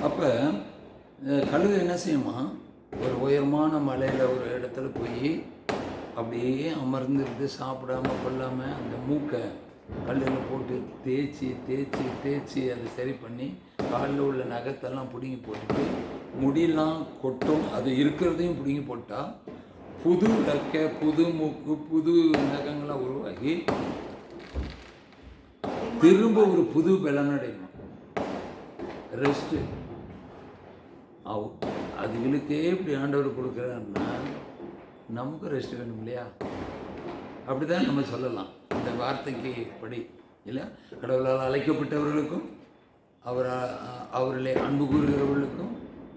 அப்போ கழுகு என்ன செய்யுமா, ஒரு உயரமான மலையில் ஒரு இடத்துல போய் அப்படியே அமர்ந்துருந்து சாப்பிடாம கொள்ளாமல் அந்த மூக்கை கல்லில் போட்டு தேய்ச்சி தேய்ச்சி தேய்ச்சி அதை சரி பண்ணி காலில் உள்ள நகத்தெல்லாம் பிடுங்கி போட்டுட்டு முடியெல்லாம் கொட்டும், அது இருக்கிறதையும் பிடுங்கி போட்டால் புது ரெக்கை, புது மூக்கு, புது நகங்களாக உருவாகி திரும்ப ஒரு புது பலனடையும். ரெஸ்ட்டு அதுகளுக்கே இப்படி ஆண்டவர் கொடுக்குறாருன்னா நமக்கும் ரெஸ்ட் வேணும் இல்லையா? அப்படி தான் நம்ம சொல்லலாம் இந்த வார்த்தைக்கு படி இல்லை. கடவுளால் அழைக்கப்பட்டவர்களுக்கும் அவர்களே அன்பு கூறுகிறவர்களுக்கும்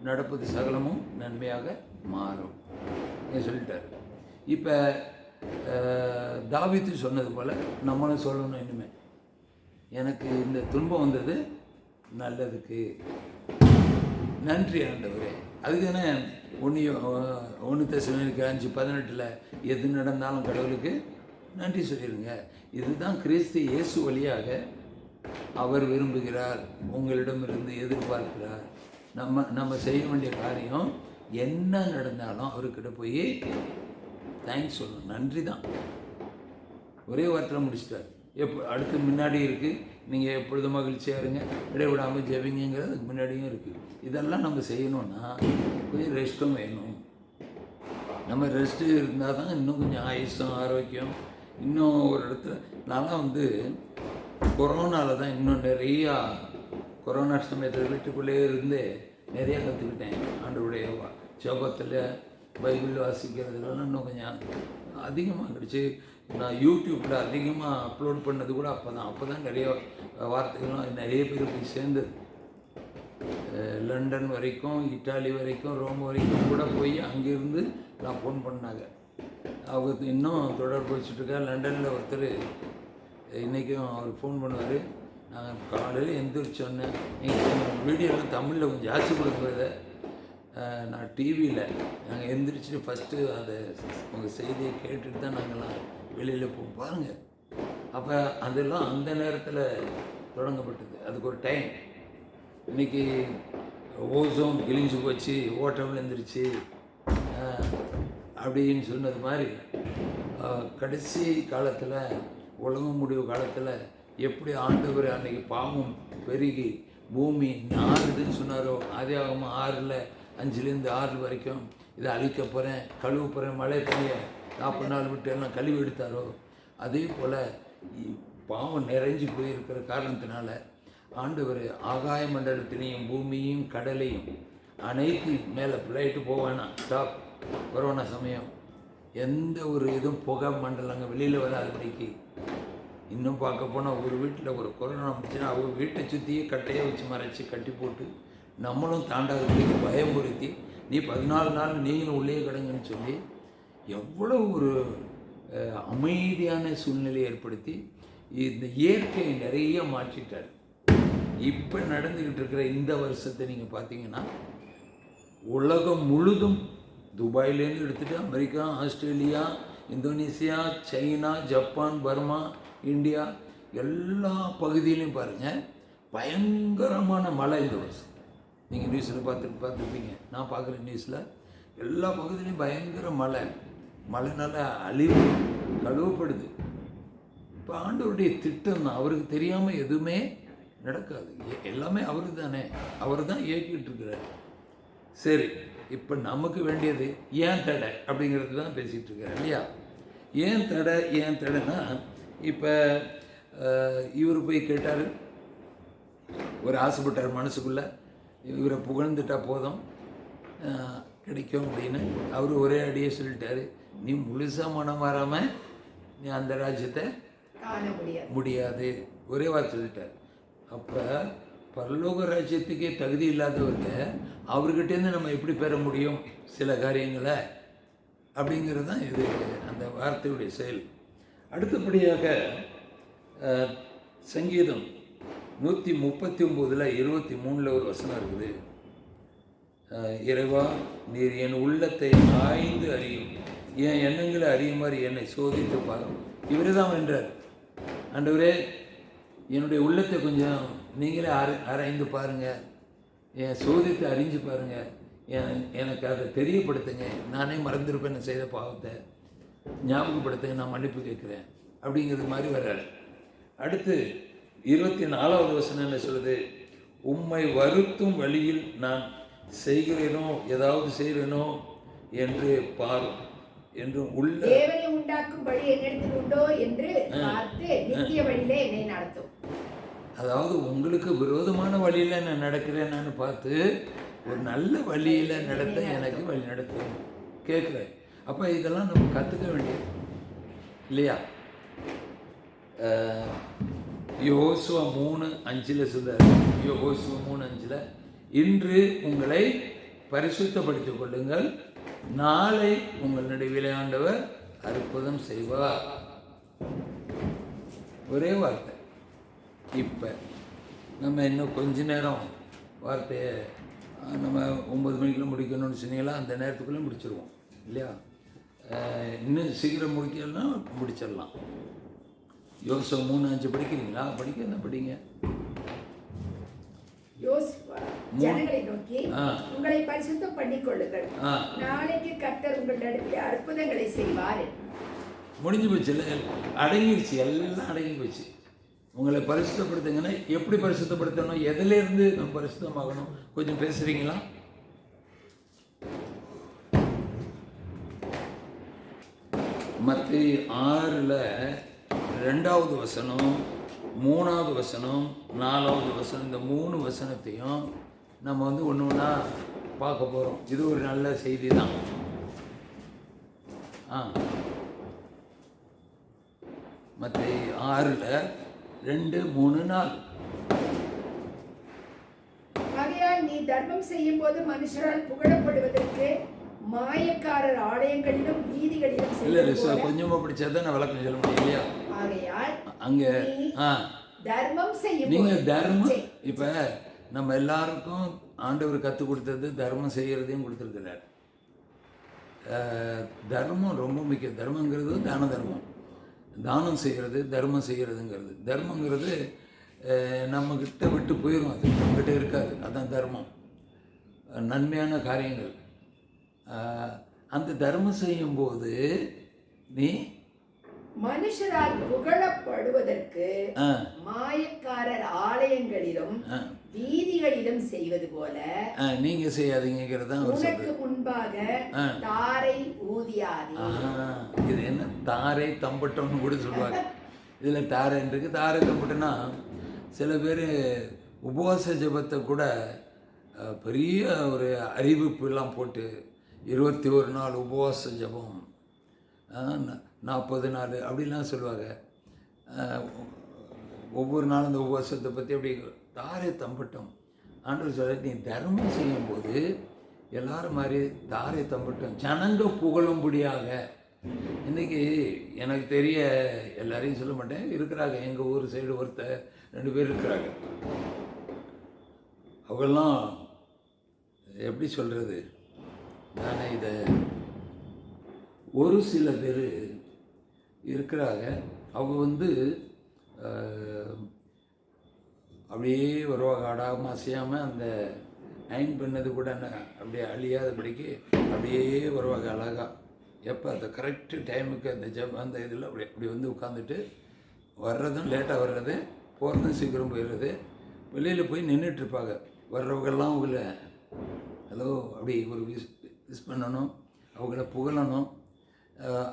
நடப்பது சகலமும் நன்மையாக மாறும் சொல்லிட்டார். இப்போ தாவீது சொன்னது போல் நம்மளும் சொல்லணும், இனிமேல் எனக்கு இந்த துன்பம் வந்தது நல்லதுக்கு, நன்றி ஆண்டவரே. அதுக்கு தானே 1 தெசலோனிக்கர் 5:18 எது நடந்தாலும் கடவுளுக்கு நன்றி சொல்லிடுங்க. இதுதான் கிறிஸ்து இயேசு வழியாக அவர் விரும்புகிறார், உங்களிடமிருந்து எதிர்பார்க்கிறார். நம்ம செய்ய வேண்டிய காரியம் என்ன நடந்தாலும் அவர்கிட்ட போய் தேங்க்ஸ் சொல்லணும், நன்றி தான். ஒரே வாரத்தில் முடிச்சிட்டார். அடுத்து முன்னாடி இருக்குது, நீங்கள் எப்பொழுதும் மகிழ்ச்சியாக இருங்க, இடைவிடாமல் ஜெபிங்கிறது அதுக்கு முன்னாடியும் இருக்குது. இதெல்லாம் நம்ம செய்யணும்னா கொஞ்சம் ரெஸ்ட்டும் வேணும். நம்ம ரெஸ்ட்டு இருந்தால் தான் இன்னும் கொஞ்சம் ஆயுசும் ஆரோக்கியம். இன்னும் ஒரு இடத்துல நான்லாம் கொரோனாவில் தான் இன்னும் நிறையா, கொரோனா சமயத்தில் வீட்டுக்குள்ளே இருந்து நிறையா கற்றுக்கிட்டேன். ஆண்டவருடைய ஜெபத்தில் பைபிள் வாசிக்கிறதுலாம் இன்னும் கொஞ்சம் அதிகமாக கிடச்சி. நான் யூடியூப்பில் அதிகமாக அப்லோட் பண்ணது கூட அப்போ தான் நிறைய வார்த்தைகள்லாம் நிறைய பேர் போய் சேர்ந்தது. லண்டன் வரைக்கும், இட்டாலி வரைக்கும், ரோம் வரைக்கும் கூட போய் அங்கேருந்து நான் ஃபோன் பண்ணாங்க. அவங்க இன்னும் தொடர்பு வச்சுட்ருக்கா. லண்டனில் ஒருத்தர் இன்றைக்கும் அவர் ஃபோன் பண்ணுவார். நான் காலையில் எந்திரிச்சோன்னே நீங்கள் வீடியோலாம் தமிழில் கொஞ்சம் ஜாஸ்தி கொடுக்குறத நான் டிவியில் நாங்கள் எந்திரிச்சு ஃபஸ்ட்டு அதை உங்கள் செய்தியை கேட்டுட்டு தான் நாங்கள்லாம் வெளியில் போவோம் பாருங்கள். அப்போ அதெல்லாம் அந்த நேரத்தில் தொடங்கப்பட்டது. அதுக்கு ஒரு டைம். இன்றைக்கி ஓசோன் கிழிஞ்சு போச்சு, ஓட்டம் விழுந்துருச்சு அப்படின்னு சொன்னது மாதிரி கடைசி காலத்தில், உலகம் முடிவு காலத்தில் எப்படி ஆண்டவர் அன்றைக்கி பாவம் பெருகி பூமி நாறுதுன்னு சொன்னாரோ, ஆதியாகமம் 5:5 வரைக்கும் இதை அழிக்க போகிறேன், கழுவ போகிறேன், மழை தண்ணியை 40 நாள் விட்டு எல்லாம் கழுவி எடுத்தாரோ, அதே போல் பாவம் நிறைஞ்சு போயிருக்கிற காரணத்தினால ஆண்டவர் ஆகாய மண்டலத்திலையும் பூமியும் கடலையும் அனைத்து மேலே ஃப்ளைட்டு போவானா, ஸ்டாப். கொரோனா சமயம் எந்த ஒரு இதுவும் புகை மண்டலங்க வெளியில் வராதபடிக்கு. இன்னும் பார்க்க போனால் ஒரு வீட்டில் ஒரு கொரோனா வந்துச்சுன்னா அவங்க வீட்டை சுற்றியே கட்டையை வச்சு மறைச்சி கட்டி போட்டு நம்மளும் தாண்டாதபடிக்கு பயமுறுத்தி, நீ 14 நாள் நீங்களும் உள்ளே கிடங்குன்னு சொல்லி எவ்வளோ ஒரு அமைதியான சூழ்நிலையை ஏற்படுத்தி இந்த இயற்கையை நிறைய மாற்றிட்டார். இப்போ நடந்துக்கிட்டு இருக்கிற இந்த வருஷத்தை நீங்கள் பார்த்தீங்கன்னா உலகம் முழுதும், துபாயிலேருந்து எடுத்துகிட்டு America, Australia, Indonesia, China, Japan, Burma, India எல்லா பகுதியிலையும் பாருங்கள் பயங்கரமான மழை இந்த வருஷம். நீங்கள் நியூஸில் பார்த்துருப்பீங்க, நான் பார்க்குற நியூஸில் எல்லா பகுதியிலையும் பயங்கர மழைனால அழிவு கழுவப்படுது. இப்போ ஆண்டவருடைய திட்டம் தான். அவருக்கு தெரியாமல் எதுவுமே நடக்காது. எல்லாமே அவருக்கு தானே, அவர் தான் இயக்கிட்டு இருக்கிறார். சரி, இப்போ நமக்கு வேண்டியது ஏன் தடை அப்படிங்கிறது தான் பேசிகிட்டு இருக்கிறார் இல்லையா? ஏன் தடைன்னா, இப்போ இவர் போய் கேட்டார், ஒரு ஆசைப்பட்டார் மனசுக்குள்ளே, இவரை புகழ்ந்துட்டா போதும் கிடைக்கும் அப்படின்னு. அவர் ஒரே அடியே சொல்லிட்டார், நீ முழுசாக மனம் மாறாமல் நீ அந்த ராஜ்யத்தை முடியாது, ஒரே வார்த்தை சொல்லிட்டார். அப்போ பரலோக ராஜ்யத்துக்கே தகுதி இல்லாதவங்க அவர்கிட்டேருந்து நம்ம எப்படி பெற முடியும் சில காரியங்களை அப்படிங்கிறது தான் இது அந்த வார்த்தையுடைய செயல். அடுத்தபடியாக சங்கீதம் 139:23 ஒரு வசனம் இருக்குது. இறைவா, நீர் என் உள்ளத்தை ஆய்ந்து அறியும், என் எண்ணங்களை அறியுமாறு என்னை சோதித்து பாரும். இவரே தான் வென்றார். ஆண்டவரே, என்னுடைய உள்ளத்தை கொஞ்சம் நீங்களே ஆராய்ந்து பாருங்கள், என் சோதித்து அறிஞ்சு பாருங்கள், எனக்கு அதை தெரியப்படுத்துங்க. நானே மறந்துருப்பேன் செய்த பாவத்தை, ஞாபகப்படுத்துங்க, நான் மன்னிப்பு கேட்குறேன் அப்படிங்கிறது மாதிரி வர்றாரு. அடுத்து 24வது வசனம் என்ன சொல்லுது? உம்மை வருத்தும் வழியில் நான் செய்கிறேனோ, ஏதாவது செய்கிறேனோ என்று பாரும் என்று உள்ள தேவனை உண்டாக்கும் வழி என்னிடத்தில் உண்டோ என்று பார்த்து நித்திய வழியிலே என்னை நடத்தும். அதாவது உங்களுக்கு விரோதமான வழியில் நான் நடக்கிறேன்னு பார்த்து ஒரு நல்ல வழியில் நடத்த எனக்கு வழி நடத்தும் கேட்குறேன். அப்போ இதெல்லாம் நம்ம கற்றுக்க வேண்டியது இல்லையா? யோசுவா 3:5 சொல்றாரு. யோசுவா 3:5 இன்று உங்களை பரிசுத்தப்படுத்திக் கொள்ளுங்கள், நாளை உங்கள் நடுவிலே ஆண்டவர் அற்புதம் செய்வார். ஒரே வார்த்தை. இப்போ நம்ம இன்னும் கொஞ்ச நேரம் வார்த்தையை நம்ம 9 மணிக்குள்ள முடிக்கணும்னு சொன்னீங்களா, அந்த நேரத்துக்குள்ளே முடிச்சிருவோம் இல்லையா? இன்னும் சீக்கிரம் முடிக்கலன்னா முடிச்சிடலாம். யோசுவா 3:5 படிக்கிறீங்களா? படிங்க. ஜனங்களை நோக்கி உங்களை பரிசுத்தம் பண்ணிக் கொள்ளுங்கள், நாளைக்கு கர்த்தர் உங்கள் நடுவில் அற்புதங்களை செய்வார். முடிஞ்சு போச்சு, அடங்கிடுச்சு, எல்லாம் அடங்கி போச்சு. உங்களை பரிசுத்தப்படுத்துங்கன்னா எப்படி பரிசுத்தப்படுத்தணும், எதுலேருந்து நம்ம பரிசுத்தமாகணும் கொஞ்சம் பேசுகிறீங்களா? மத்தேயு 6ல் 2வது வசனம், 3வது வசனம், 4வது வசனம், இந்த 3 வசனத்தையும் நம்ம ஒன்று ஒன்றா பார்க்க போகிறோம். இது ஒரு நல்ல செய்தி தான். மத்தேயு 6ல் 2, 3, 4. ஆகையால் நீ தர்மம் செய்யும் போது மனுஷரால் புகழப்படுவதற்கு மாயக்காரர் ஆலயங்களிலும் வீதிகளிலும் இல்லை, கொஞ்சமாக படிச்சாதான் நான் விளக்கம் சொல்ல முடியும் இல்லையா? ஆகையால் அங்கே தர்மம் செய்யும் நீங்கள் தர்மம் இப்போ நம்ம எல்லாருக்கும் ஆண்டவர் கற்றுக் கொடுத்தது தர்மம் செய்கிறதையும் கொடுத்துருக்கிறார். தர்மம் ரொம்ப முக்கியம். தர்மங்கிறது தான தர்மம், தானம் செய்கிறது, தர்மம் செய்கிறதுங்கிறது. தர்மங்கிறது நம்மக்கிட்ட விட்டு போயிடும், அது நம்மக்கிட்ட இருக்காது. அதுதான் தர்மம், நன்மையான காரியங்கள். அந்த தர்மம் செய்யும்போது நீ மனுஷரால் புகழப்படுவதற்கு மாயக்காரர் ஆலயங்களிலும் வீதிகளிலும் செய்வது போல நீங்க செய்யாதீங்கிறது உனக்கு முன்பாக தாரை ஊதியாதே. இது என்ன தாரை தம்பட்டம்னு கூட சொல்லுவாங்க. இதில் தாரை இருக்கு. தாரை தம்பட்டம்னா சில பேர் உபவாச ஜபத்தை கூட பெரிய ஒரு அறிவிப்புலாம் போட்டு 21 நாள் உபவாச ஜபம், 40 நாள் அப்படிலாம் சொல்லுவாங்க. ஒவ்வொரு நாளும் இந்த உபவாசத்தை பற்றி அப்படி தாரை தம்பட்டம். ஆண்டவர் சொல்ல, நீ தர்மம் செய்யும்போது எல்லாரும் மாதிரி தாரை தம்பட்டம் ஜனங்க புகழும்படியாக. இன்றைக்கி எனக்கு தெரிய எல்லாரையும் சொல்ல மாட்டேன், இருக்கிறாங்க எங்கள் ஊர் சைடு ஒருத்தர் 2 பேர் இருக்கிறாங்க. அவங்கெல்லாம் எப்படி சொல்கிறது, நான் இதை ஒரு சில பேர் இருக்கிறாங்க. அவங்க அப்படியே வருவாங்க, ஆடாமல் அசையாமல். அந்த அயன் பண்ணது கூட அப்படியே அழியாதபடிக்கு அப்படியே வருவாங்க அழகாக. எப்போ அந்த கரெக்டு டைமுக்கு அந்த அந்த இதில் அப்படி உட்காந்துட்டு வர்றதும் லேட்டாக வர்றது, போகிறதும் சீக்கிரம் போயிடுறது. வெளியில் போய் நின்றுட்டுருப்பாங்க. வர்றவங்கெல்லாம் அவங்கள ஹலோ அப்படி ஒரு விஷ் பண்ணணும், அவங்கள புகழணும்,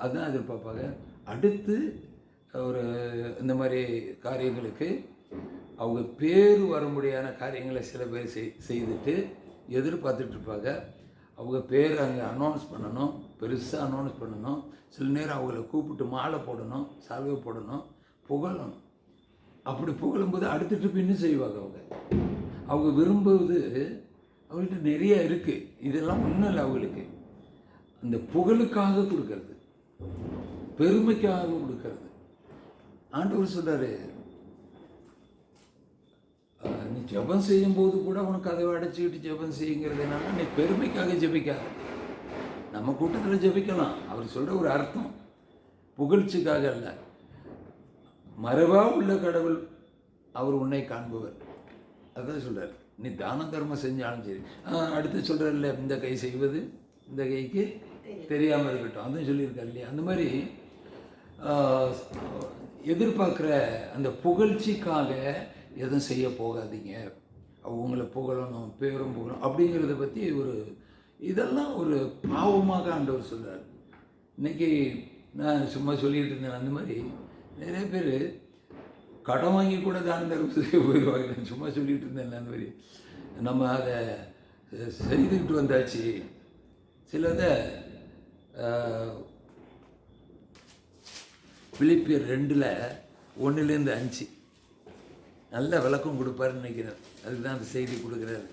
அதுதான் எதிர்பார்ப்பாங்க. அடுத்து ஒரு இந்த மாதிரி காரியங்களுக்கு அவங்க பேர் வரும்படியான காரியங்களை சில பேர் செய்துட்டு எதிர்பார்த்துட்ருப்பாங்க. அவங்க பேர் அங்கே அனௌன்ஸ் பண்ணணும், பெருசாக அனௌன்ஸ் பண்ணணும். சில நேரம் அவங்கள கூப்பிட்டு மாலை போடணும், சால்வை போடணும், புகழணும். அப்படி புகழும்போது அடுத்த ட்ரிப் இன்னும் செய்வாங்க. அவங்க விரும்புவது அவங்கள்ட்ட நிறைய இருக்குது. இதெல்லாம் ஒன்றும் இல்லை, அவங்களுக்கு அந்த புகழுக்காக கொடுக்கறது, பெருமைக்காக கொடுக்கறது. ஆண்டவர் சொல்கிறாரு, நீ ஜெபம் செய்யும்போது கூட உனக்கு அதை அடைச்சிக்கிட்டு ஜெபம் செய்யுங்கிறது என்னன்னா, நீ பெருமைக்காக ஜெபிக்காத. நம்ம கூட்டத்தில் ஜெபிக்கலாம், அவர் சொல்கிற ஒரு அர்த்தம் புகழ்ச்சிக்காக அல்ல. மறைவாக உள்ள கடவுள் அவர் உன்னை காண்பவர். அதான் சொல்கிறார், நீ தான தர்மம் செஞ்சாலும் சரி. அடுத்து சொல்கிறார்ல, இந்த கை செய்வது இந்த கைக்கு தெரியாமல் இருக்கட்டும், அதுவும் சொல்லியிருக்காரு இல்லையா. அந்த மாதிரி எதிர்பார்க்குற அந்த புகழ்ச்சிக்காக எதுவும் செய்ய போகாதீங்க. அவங்கள புகழணும், பேரும் புகழணும் அப்படிங்கிறத பற்றி இதெல்லாம் ஒரு பாவமாக ஆண்டவர் சொல்கிறார். இன்றைக்கி நான் சும்மா சொல்லிகிட்டு இருந்தேன், அந்த மாதிரி நிறைய பேர் கடன் வாங்கி கூட தான தர்மம் செய்ய போயிடுவாங்க. நான் சும்மா சொல்லிகிட்டு இருந்தேன். அந்த மாதிரி நம்ம அதை செய்துக்கிட்டு வந்தாச்சு. சிலதை பிலிப்பியர் 2:1-5 நல்ல விளக்கம் கொடுப்பாருன்னு நினைக்கிறேன். அதுக்கு தான் அந்த செய்தி கொடுக்குறாரு.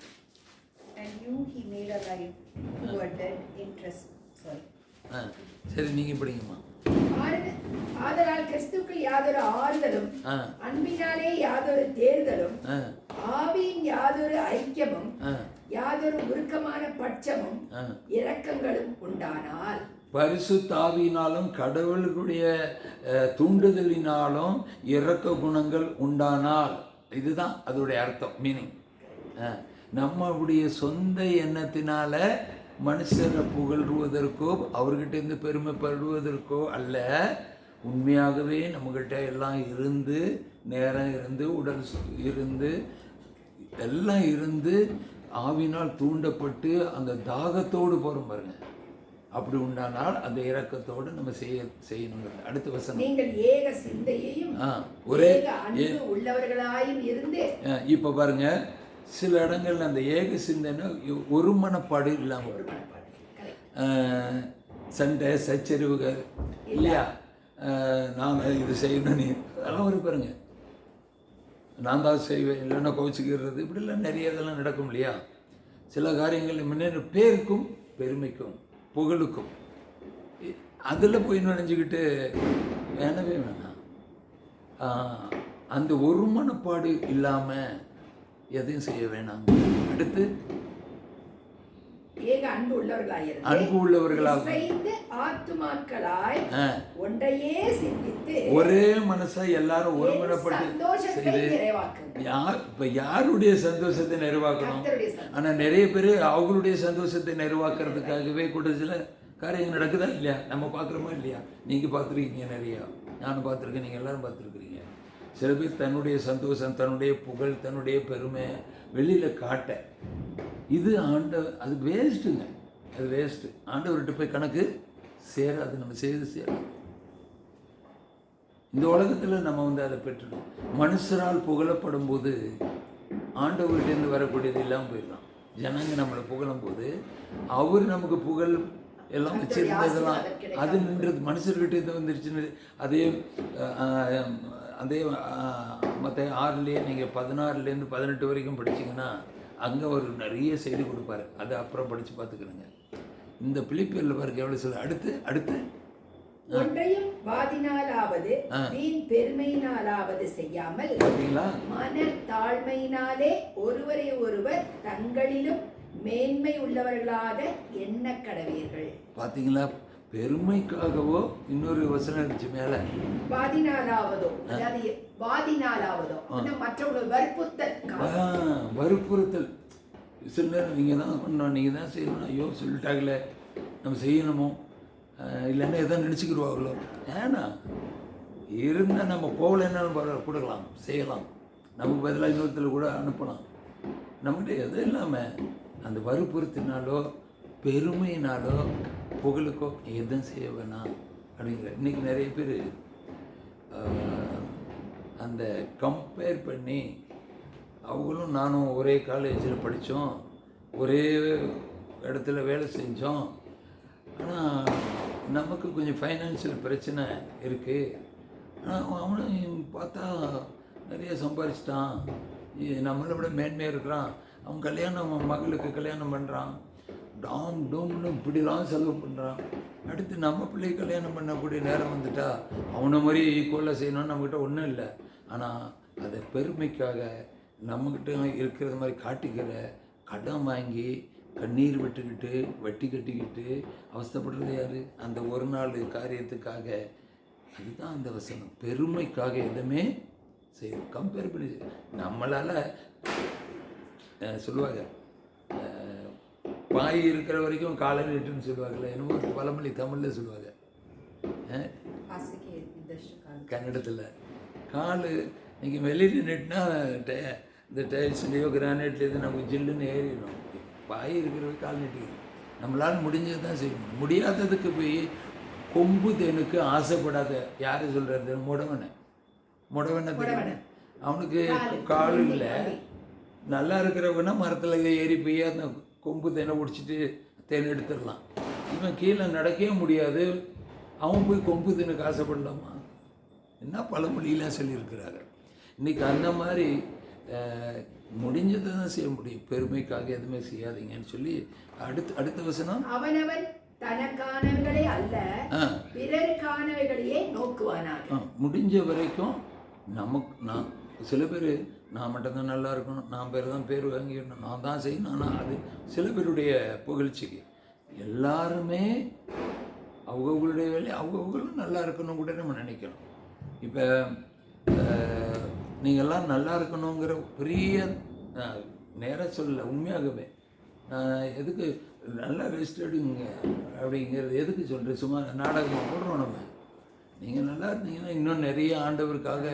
சரி, நீங்கள் படிங்கம்மா. ஆதலால் கிறிஸ்துக்குள் யாதொரு ஆறுதலும் அன்பினாலே யாதொரு தேர்தலும் ஆவியின் யாதொரு ஐக்கியமும் யாதொரு உருக்கமான பட்சமும் இரக்கங்களும் உண்டானால், பரிசுத்த ஆவியினாலும் கடவுளுடைய தூண்டுதலினாலும் இரக்க குணங்கள் உண்டானால், இதுதான் அதோடைய அர்த்தம், மீனிங். நம்முடைய சொந்த எண்ணத்தினால மனுஷரை புகழ்வதற்கோ அவர்கிட்டேருந்து பெருமைப்படுவதற்கோ அல்ல, உண்மையாகவே நம்மக்கிட்ட எல்லாம் இருந்து, நேரம் இருந்து, உடல் இருந்து, எல்லாம் இருந்து, ஆவினால் தூண்டப்பட்டு அந்த தாகத்தோடு போகிறோம் பாருங்க. அப்படி உண்டானால் அந்த இரக்கத்தோடு நம்ம செய்யணுங்கிறது. அடுத்த வசனம், நீங்கள் ஏக சிந்தையையும் ஒரே அன்பு உள்ளவர்களாயும் இருந்து. இப்போ பாருங்க, சில இடங்கள்ல அந்த ஏக சிந்தனை ஒரு மனப்பாடு இல்லாமல், சண்டை சச்சரிவுகள் இல்லையா, நான் இது செய்யணும், நீ அதெல்லாம் ஒரு பாருங்க, நான் தான் செய்வேன் இல்லைன்னா கோச்சிக்கிறது, இப்படிலாம் நிறைய இதெல்லாம் நடக்கும் இல்லையா. சில காரியங்கள் முன்னேற பேருக்கும் பெருமைக்கும் புகழுக்கும் அதில் போய் நினைஞ்சுக்கிட்டு வேணவே வேணாம். அந்த ஒரு மனப்பாடு இல்லாமல் எதையும் செய்ய வேணாம். அடுத்து ஏக அன்பு உள்ளவர்களாக ஆத்துமாக்களாய் ஒன்றையே சிந்தித்து ஒரே மனசா எல்லாரும் ஒருமனப்பட்டு செய்து யாருடைய சந்தோஷத்தை நிறைவாக்கணும். ஆனா நிறைய பேர் அவங்களுடைய சந்தோஷத்தை நிறைவாக்குறதுக்காகவே கூட சில காரியங்கள் நடக்குதா இல்லையா, நம்ம பார்க்குறோமா இல்லையா. நீங்கள் பார்த்துருக்கீங்க, நிறையா நானும் பார்த்துருக்கேன், நீங்கள் எல்லாரும் பார்த்துருக்குறீங்க. சில பேர் தன்னுடைய சந்தோஷம், தன்னுடைய புகழ், தன்னுடைய பெருமை வெளியில் காட்ட, இது அது வேஸ்ட்டுங்க, அது வேஸ்ட்டு. ஆண்டவர்கிட்ட போய் கணக்கு சேராது, நம்ம செய்து சேராது. இந்த உலகத்தில் நம்ம அதை பெற்றுடும். மனுஷரால் புகழப்படும் போது ஆண்டவர்கிட்டேருந்து வரக்கூடியது எல்லாம் போயிடலாம். ஜனங்க நம்மளை புகழும் போது அவர் நமக்கு புகழ் எல்லாம் வச்சிருந்ததெல்லாம் அது நின்றது, மனுஷர்கிட்ட வந்துருச்சுன்னு. அதே மற்ற 6லேயே நீங்கள் 16லேருந்து 18 வரைக்கும் படிச்சிங்கன்னா அங்கே ஒரு நிறைய செய்தி கொடுப்பாரு. அதை அப்புறம் படித்து பார்த்துக்கிறேங்க. இந்த பிலிப்பியரில் பாருங்க எவ்வளோ சொல்ல. அடுத்து ஒன்றையும் வாதினாலாவது வீண் பெருமையினாலாவது செய்யாமல் மன தாழ்மையினாலே ஒருவரை ஒருவர் தங்களிலும் மேன்மை உள்ளவர்களாக எண்ண கடவீர்கள். பார்த்தீங்களா, பெருமைக்காகவோ இன்னொரு வசனம் இருந்துச்சு மேல, வாதினாலாவதோ வற்புறுத்தல். சில நேரம் நீங்கள் தான் பண்ணணும், நீங்கள் தான் செய்யணும், ஐயோ சொல்லிட்டாங்களே நம்ம செய்யணுமோ, இல்லைன்னா எதாவது நினச்சிக்கிடுவாங்களோ. ஏன்னா இருந்தால் நம்ம போகலன்னாலும் பரவாயில்ல, கொடுக்கலாம், செய்யலாம், நமக்கு பதிலாக இன்னொருத்தர் கூட அனுப்பலாம். நம்மகிட்ட எதுவும் இல்லாமல் அந்த வற்புறுத்தினாலோ பெருமையினாலோ புகழுக்கோ எதுவும் செய்ய வேணாம் அப்படிங்கிற. இன்றைக்கி நிறைய பேர் அந்த கம்பேர் பண்ணி, அவங்களும் நானும் ஒரே காலேஜில் படித்தோம், ஒரே இடத்துல வேலை செஞ்சோம், ஆனால் நமக்கு கொஞ்சம் ஃபைனான்ஷியல் பிரச்சனை இருக்குது, ஆனால் அவனும் பார்த்தா நிறைய சம்பாதிச்சிட்டான், நம்மளை விட மேன்மையாக இருக்கிறான், அவன் மகளுக்கு கல்யாணம் பண்ணுறான், டாம் டோம்னு இப்படிலாம் செலவு பண்ணுறான். அடுத்து நம்ம பிள்ளை கல்யாணம் பண்ணக்கூடிய நேரம் வந்துட்டா அவனை மாதிரி ஈக்குவலாக செய்யணும்னு நம்மக்கிட்ட ஒன்றும் இல்லை. ஆனால் அதை பெருமைக்காக நம்மக்கிட்ட இருக்கிறது மாதிரி காட்டிக்கிற, கடன் வாங்கி கண்ணீர் விட்டுக்கிட்டு வட்டி கட்டிக்கிட்டு அவஸ்தைப்படுறது யார்? அந்த ஒரு நாள் காரியத்துக்காக. அதுதான் அந்த வசனம். பெருமைக்காக எதுவுமே செய்யும். கம்பேர் பண்ணி நம்மளால் சொல்லுவாங்க, பாய் இருக்கிற வரைக்கும் காலை நீட்டுன்னு சொல்லுவாங்கல்ல, என்னமோ ஒரு பழமொழி தமிழில் சொல்லுவாங்க, கன்னடத்தில். கால் நீங்கள் வெளியில் நீட்டினா இந்த டைல்ஸ்லேயோ கிரானைட்லேயோ நமக்கு ஜில்லுன்னு ஏறிடும். பாய் இருக்கிற கால் நீட்டிக்கணும். நம்மளால் முடிஞ்சது தான் செய்யணும். முடியாததுக்கு போய் கொம்பு தேனுக்கு ஆசைப்படாத. யார் சொல்கிறது? முடவனை தெரியும். அவனுக்கு கால் இல்லை. நல்லா இருக்கிறவனா மரத்தில் ஏறி போய் அந்த கொம்பு தேனை பிடிச்சிட்டு தேன் எடுத்துடலாம். இவன் கீழே நடக்கவே முடியாது, அவன் போய் கொம்பு தேனுக்கு ஆசைப்படலாமா? என்ன பழமொழியெலாம் சொல்லியிருக்கிறாங்க. இன்றைக்கி அந்த மாதிரி முடிஞ்சதை தான் செய்ய முடியும். பெருமைக்காக எதுவுமே செய்யாதீங்கன்னு சொல்லி அடுத்த வசனம், அவனவன் தனக்கானவைகளே அல்ல பிறருக்கானவைகளையே நோக்குவானாக. முடிஞ்ச வரைக்கும் நான் சில பேர் நான் மட்டும்தான் நல்லா இருக்கணும், நான் பேர் தான் பேர் வாங்கிடணும், நான் தான் செய்யணும். ஆனால் அது சில பேருடைய புகழ்ச்சிக்கு. எல்லாருமே அவங்களுடைய வேலையை அவங்களும் நல்லா இருக்கணும் கூட நம்ம நினைக்கணும். இப்போ நீங்கள்லாம் நல்லா இருக்கணுங்கிற பெரிய நேரம் சொல்லலை, உண்மையாகவே நான் எதுக்கு நல்லா ரெஸ்ட் எடுங்க அப்படிங்கிறது எதுக்கு சொல்கிறேன்? சும்மா நாடகமாக போடுறோம் நம்ம. நீங்கள் நல்லா இருந்தீங்கன்னா இன்னும் நிறைய ஆண்டவருக்காக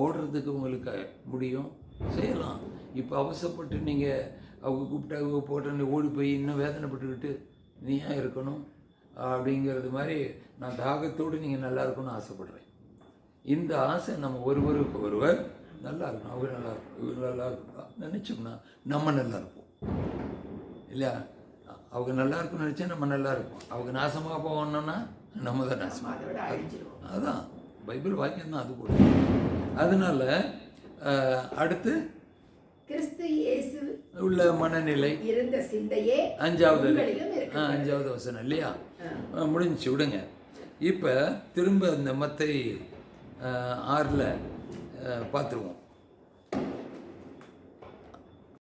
ஓடுறதுக்கு உங்களுக்கு முடியும், செய்யலாம். இப்போ அவசரப்பட்டு நீங்கள் அவங்க கூப்பிட்டாங்க போட்டு ஓடி போய் இன்னும் வேதனைப்பட்டுக்கிட்டு நீ ஏன் இருக்கணும் அப்படிங்கிறது மாதிரி நான் தாகத்தோடு நீங்கள் நல்லா இருக்கணும்னு ஆசைப்பட்றேன். இந்த ஆசை நம்ம ஒருவருக்கு ஒருவர் நல்லா இருக்கணும், அவங்க நல்லா இருக்கணும், இவர் நல்லா இருக்கணும் நினச்சோம்னா நம்ம நல்லா இருப்போம் இல்லையா? அவங்க நல்லா இருக்குன்னு நினச்சா நம்ம நல்லா இருப்போம். அவங்க நாசமாக போகணுன்னா நம்ம தான் நாசமாக. அதுதான் பைபிள் வாக்கியம் தான் அது கூட. அதனால அடுத்து கிறிஸ்து இயேசு உள்ள மனநிலை இருந்த சிந்தையே அஞ்சாவது வசனம் இல்லையா? முடிஞ்சு விடுங்க. இப்போ திரும்ப இந்த மத்தை 6 பார்த்துருவோம்.